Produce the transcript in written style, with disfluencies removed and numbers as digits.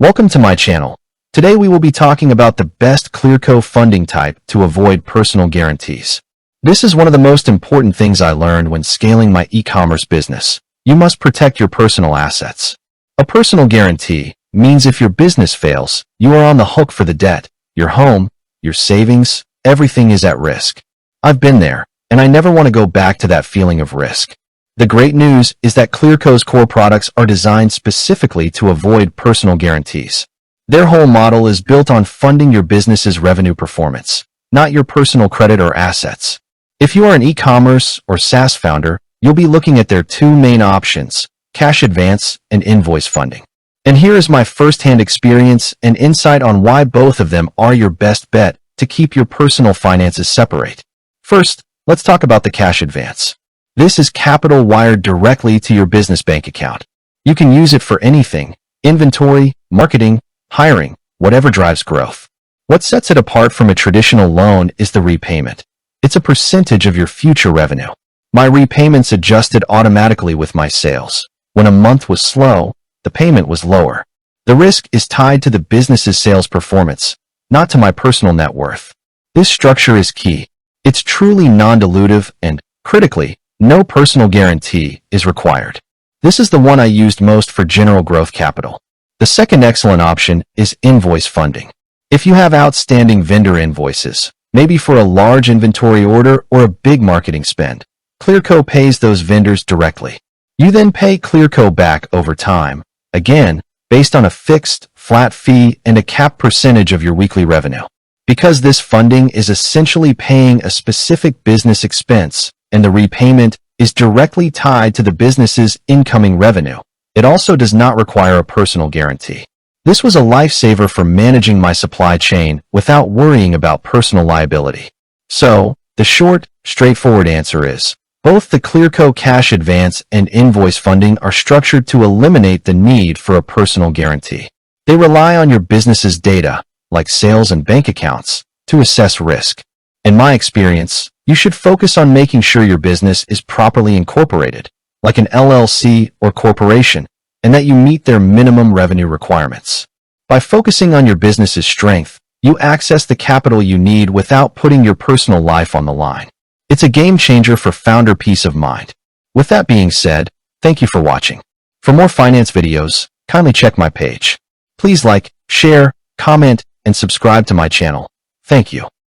Welcome to my channel. Today we will be talking about the best Clearco funding type to avoid personal guarantees. This is one of the most important things I learned when scaling my e-commerce business. You must protect your personal assets. A personal guarantee means if your business fails, you are on the hook for the debt. Your home, your savings, everything is at risk. I've been there, and I never want to go back to that feeling of risk. The great news is that Clearco's core products are designed specifically to avoid personal guarantees. Their whole model is built on funding your business's revenue performance, not your personal credit or assets. If you are an e-commerce or SaaS founder, you'll be looking at their two main options, cash advance and invoice funding. And here is my first-hand experience and insight on why both of them are your best bet to keep your personal finances separate. First, let's talk about the cash advance. This is capital wired directly to your business bank account. You can use it for anything, inventory, marketing, hiring, whatever drives growth. What sets it apart from a traditional loan is the repayment. It's a percentage of your future revenue. My repayments adjusted automatically with my sales. When a month was slow, the payment was lower. The risk is tied to the business's sales performance, not to my personal net worth. This structure is key. It's truly non-dilutive and, critically, no personal guarantee is required. This is the one I used most for general growth capital. The second excellent option is invoice funding. If you have outstanding vendor invoices, maybe for a large inventory order or a big marketing spend, Clearco pays those vendors directly. You then pay Clearco back over time, again, based on a fixed, flat fee and a capped percentage of your weekly revenue. Because this funding is essentially paying a specific business expense, and the repayment is directly tied to the business's incoming revenue, it also does not require a personal guarantee. This was a lifesaver for managing my supply chain without worrying about personal liability. So, the short, straightforward answer is, both the Clearco cash advance and invoice funding are structured to eliminate the need for a personal guarantee. They rely on your business's data, like sales and bank accounts, to assess risk. In my experience, you should focus on making sure your business is properly incorporated, like an LLC or corporation, and that you meet their minimum revenue requirements. By focusing on your business's strength, you access the capital you need without putting your personal life on the line. It's a game changer for founder peace of mind. With that being said, thank you for watching. For more finance videos, kindly check my page. Please like, share, comment, and subscribe to my channel. Thank you.